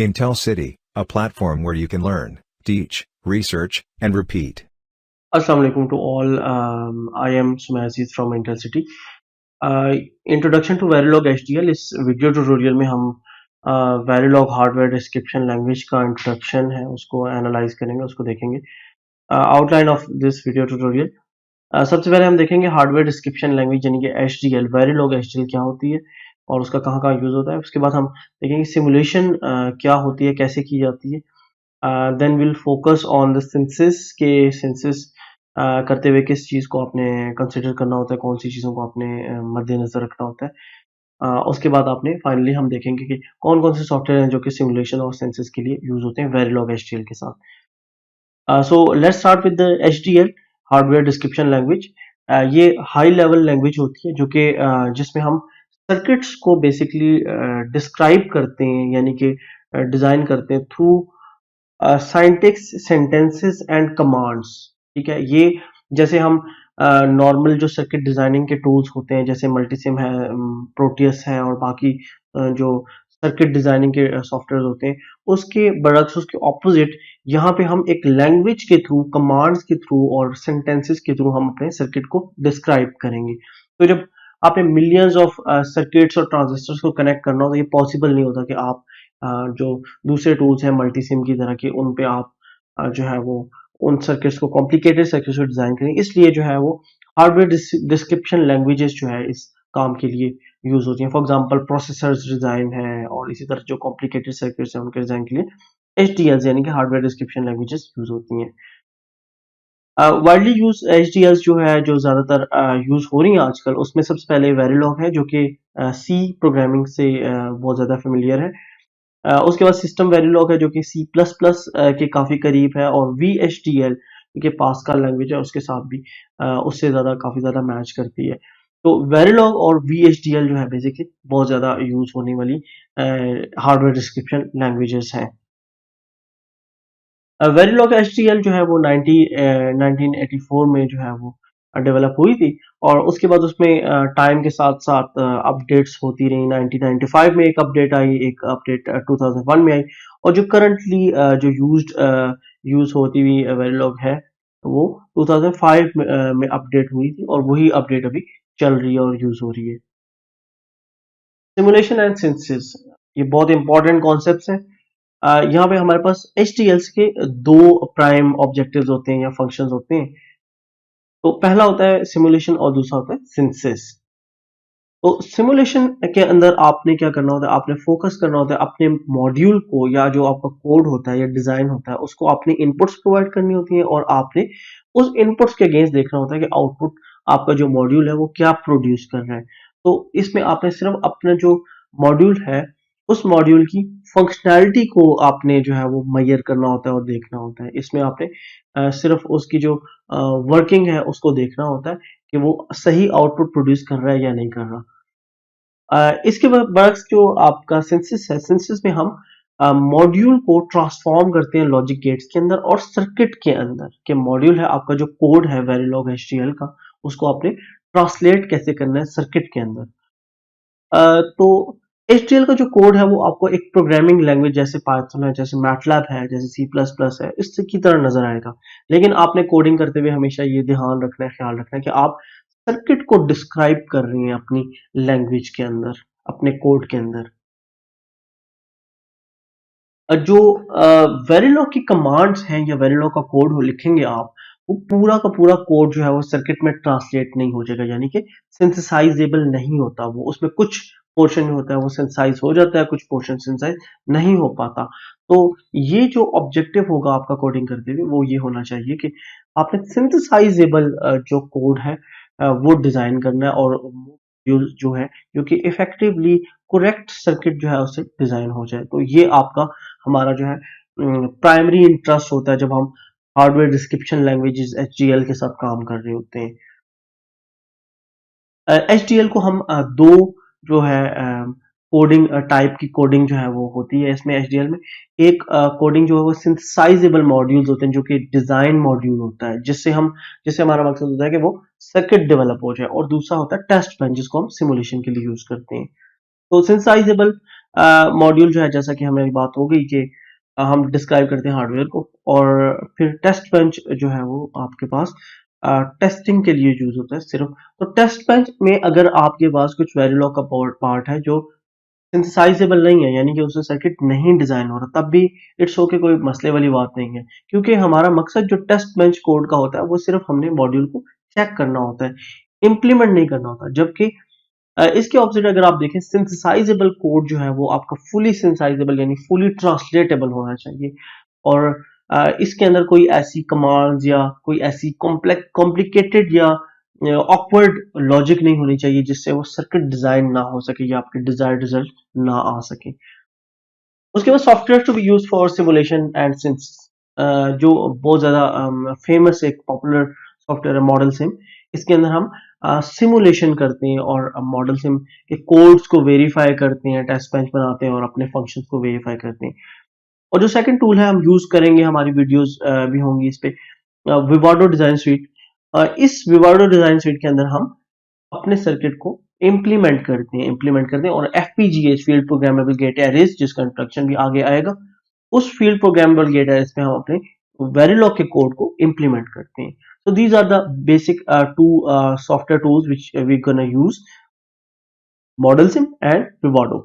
Intel City, a platform where you can learn, teach, research, and repeat. Assalamu alaikum to all. I am Sumayziz from Intel City. Introduction to Verilog HDL. इस video tutorial में हम Verilog hardware description language का introduction है उसको analyse करेंगे, उसको देखेंगे. Outline of this video tutorial. सबसे पहले हम देखेंगे हार्डवेयर डिस्क्रिप्शन लैंग्वेज यानी कि HDL, Verilog HDL क्या होती है और उसका कहाँ कहाँ यूज होता है. उसके बाद हम देखेंगे सिमुलेशन क्या होती है, कैसे की जाती है. Then will focus on the synthesis के सिंथेसिस करते हुए किस चीज़ को आपने कंसिडर करना होता है, कौन सी चीज़ों को आपने मद्देनजर रखना होता है. उसके बाद आपने फाइनली हम देखेंगे कि कौन कौन से सॉफ्टवेयर हैं जो कि सिमुलेशन और सेंसस के लिए यूज होते हैं Verilog HDL के साथ. So let's start with the HDL hardware description language. ये हाई लेवल लैंग्वेज होती है जो कि जिसमें हम सर्किट्स को बेसिकली डिस्क्राइब करते हैं यानी कि डिजाइन करते हैं थ्रू साइंटिक्स सेंटेंसेस एंड कमांड्स. ठीक है, ये जैसे हम नॉर्मल जो सर्किट डिजाइनिंग के टूल्स होते हैं जैसे मल्टीसिम है, प्रोटियस है और बाकी जो सर्किट डिजाइनिंग के सॉफ्टवेयर होते हैं उसके बरक्स उसके ऑपोजिट यहाँ पे हम एक लैंग्वेज के थ्रू, कमांड्स के थ्रू और सेंटेंसेस के थ्रू हम अपने सर्किट को डिस्क्राइब करेंगे. तो जब आपने मिलियंस ऑफ सर्किट्स और ट्रांजिस्टर्स को कनेक्ट करना हो तो ये पॉसिबल नहीं होता कि आप जो दूसरे टूल्स हैं मल्टीसिम की तरह के उन पे आप जो है वो उन सर्किट्स को, कॉम्प्लिकेटेड सर्किट्स को डिजाइन करें. इसलिए जो है वो हार्डवेयर डिस्क्रिप्शन लैंग्वेजेस जो है इस काम के लिए यूज होती हैं. फॉर एग्जांपल प्रोसेसर्स डिजाइन है और इसी तरह जो कॉम्प्लिकेटेड सर्किट्स हैं उनके डिजाइन के लिए HDLs यानी कि हार्डवेयर डिस्क्रिप्शन लैंग्वेजेस यूज होती हैं. वाइडली यूज HDLs जो है जो ज्यादातर यूज हो रही हैं आजकल उसमें सबसे पहले Verilog है जो कि C प्रोग्रामिंग से बहुत ज्यादा फेमिलियर है. उसके बाद सिस्टम Verilog है जो कि C++ के काफी करीब है और VHDL के पास्कल लैंग्वेज है उसके साथ भी उससे ज्यादा काफी ज्यादा मैच करती है. तो Verilog और VHDL जो है बेसिकली बहुत ज्यादा यूज होने वाली हार्डवेयर डिस्क्रिप्शन लैंग्वेजेस हैं. Verilog HDL जो है वो 1984 में जो है वो डेवलप हुई थी और उसके बाद उसमें टाइम के साथ साथ अपडेट्स होती रही. 1995 में एक अपडेट आई, एक अपडेट 2001 में आई और जो करंटली जो यूज होती हुई Verilog है वो 2005 में अपडेट हुई थी और वही अपडेट अभी चल रही है और यूज हो रही है. सिमुलेशन एंड सिंथेसिस ये बहुत इंपॉर्टेंट कॉन्सेप्ट्स हैं. यहाँ पे हमारे पास HDLs के दो प्राइम ऑब्जेक्टिव्स होते हैं या फंक्शंस होते हैं. तो पहला होता है सिमुलेशन और दूसरा होता है सिंथेसिस. तो सिमुलेशन के अंदर आपने क्या करना होता है, आपने फोकस करना होता है अपने मॉड्यूल को या जो आपका कोड होता है या डिजाइन होता है उसको आपने इनपुट्स प्रोवाइड करनी होती है और आपने उस इनपुट्स के अगेंस्ट देखना होता है कि आउटपुट आपका जो मॉड्यूल है वो क्या प्रोड्यूस कर रहा है. तो इसमें आपने सिर्फ अपना जो मॉड्यूल है उस मॉड्यूल की फंक्शनैलिटी को आपने जो है वो मेजर करना होता है और देखना होता है. इसमें आपने सिर्फ उसकी जो वर्किंग है उसको देखना होता है कि वो सही आउटपुट प्रोड्यूस कर रहा है या नहीं कर रहा. इसके बरक्स जो आपका सिंथेसिस है, सिंथेसिस में हम मॉड्यूल को ट्रांसफॉर्म करते हैं लॉजिक गेट्स के अंदर और सर्किट के अंदर. के मॉड्यूल है आपका जो कोड है Verilog HDL का उसको आपने ट्रांसलेट कैसे करना है सर्किट के अंदर. तो HDL का जो कोड है वो आपको एक प्रोग्रामिंग लैंग्वेज जैसे पाइथन है, जैसे मैटलैब है, जैसे C++ है, इससे की तरह नजर आएगा. लेकिन आपने कोडिंग करते हुए हमेशा ये ध्यान रखना है, ख्याल रखना है कि आप सर्किट को डिस्क्राइब कर रहे हैं अपनी लैंग्वेज के अंदर, अपने कोड के अंदर. जो Verilog की कमांड्स हैं या Verilog का कोड हो लिखेंगे आप, वो पूरा का पूरा कोड जो है वो सर्किट में ट्रांसलेट नहीं हो जाएगा यानी कि सिंथेसाइजेबल नहीं होता. वो उसमें कुछ पोर्शन जो होता है वो सिंथेसाइज हो जाता है, कुछ पोर्शन सिंथेसाइज नहीं हो पाता. तो ये जो ऑब्जेक्टिव होगा आपका कोडिंग करते हुए वो ये होना चाहिए कि आपने सिंथेसाइजेबल जो कोड है वो डिजाइन करना है और जो है जो कि इफेक्टिवली करेक्ट सर्किट जो है उससे डिजाइन हो जाए. तो ये आपका हमारा जो है प्राइमरी इंटरेस्ट होता है जब हम हार्डवेयर डिस्क्रिप्शन लैंग्वेजेस HDL के साथ काम कर रहे होते हैं. HDL को हम दो जो है कोडिंग टाइप की कोडिंग जो है वो होती है इसमें HDL में. एक कोडिंग जो है वो सिंथेसाइजेबल मॉड्यूल्स होते हैं जो कि डिजाइन मॉड्यूल होता है जिससे हमारा मकसद होता है कि वो सर्किट डेवलप हो जाए और दूसरा होता है टेस्ट बेंच जिसको हम सिमुलेशन के लिए यूज करते हैं. तो सिंथेसाइजेबल मॉड्यूल जो है जैसा कि हमारी बात हो गई कि हम डिस्क्राइब करते हैं हार्डवेयर को, और फिर टेस्ट बेंच जो है वो आपके पास टेस्टिंग के लिए यूज होता है सिर्फ। तो टेस्ट बेंच में अगर आपके पास कुछ वेरिलॉग का पार्ट है जो सिंथेसाइजेबल नहीं है, यानी कि उससे सर्किट नहीं डिजाइन हो रहा, तब भी इट्स ओके, कोई मसले वाली बात नहीं है, क्योंकि हमारा मकसद जो टेस्ट बेंच कोड का होता है वो सिर्फ हमने मॉड्यूल को चेक करना होता है, इम्प्लीमेंट नहीं करना होता। जबकि इसके ऑपोजिट अगर आप देखें, सिंथेसाइजेबल कोड जो है वो आपका फुली सिंथेसाइजेबल यानी फुली ट्रांसलेटेबल होना चाहिए, और इसके अंदर कोई ऐसी कमांड्स या कोई ऐसी कॉम्प्लिकेटेड या ऑकवर्ड लॉजिक नहीं होनी चाहिए जिससे वो सर्किट डिजाइन ना हो सके या आपके डिजायर्ड रिजल्ट ना आ सके। उसके बाद software to be use for simulation and synthesis, जो बहुत ज्यादा फेमस एक पॉपुलर सॉफ्टवेयर है मॉडल सिम। इसके अंदर हम सिमुलेशन करते हैं और मॉडल सिम के कोड्स को वेरीफाई करते हैं, टेस्ट बेंच बनाते हैं और अपने फंक्शंस को वेरीफाई करते हैं। और जो सेकंड टूल है हम यूज करेंगे, हमारी वीडियोस भी होंगी इस पे, विवाडो डिजाइन स्वीट। इस विवाडो डिजाइन स्वीट के अंदर हम अपने सर्किट को इम्प्लीमेंट करते हैं और FPGA field programmable gate arrays, जिसका इंट्रोडक्शन भी आगे आएगा, उस फील्ड प्रोग्रामेबल गेट एरेज पे हम अपने वेरिलॉग के कोड को इम्प्लीमेंट करते हैं। So these are the basic two software tools which we're gonna use: ModelSim and Vivado.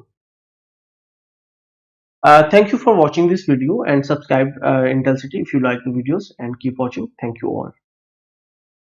Thank you for watching this video and subscribe Intelsity if you like the videos, and keep watching. Thank you all.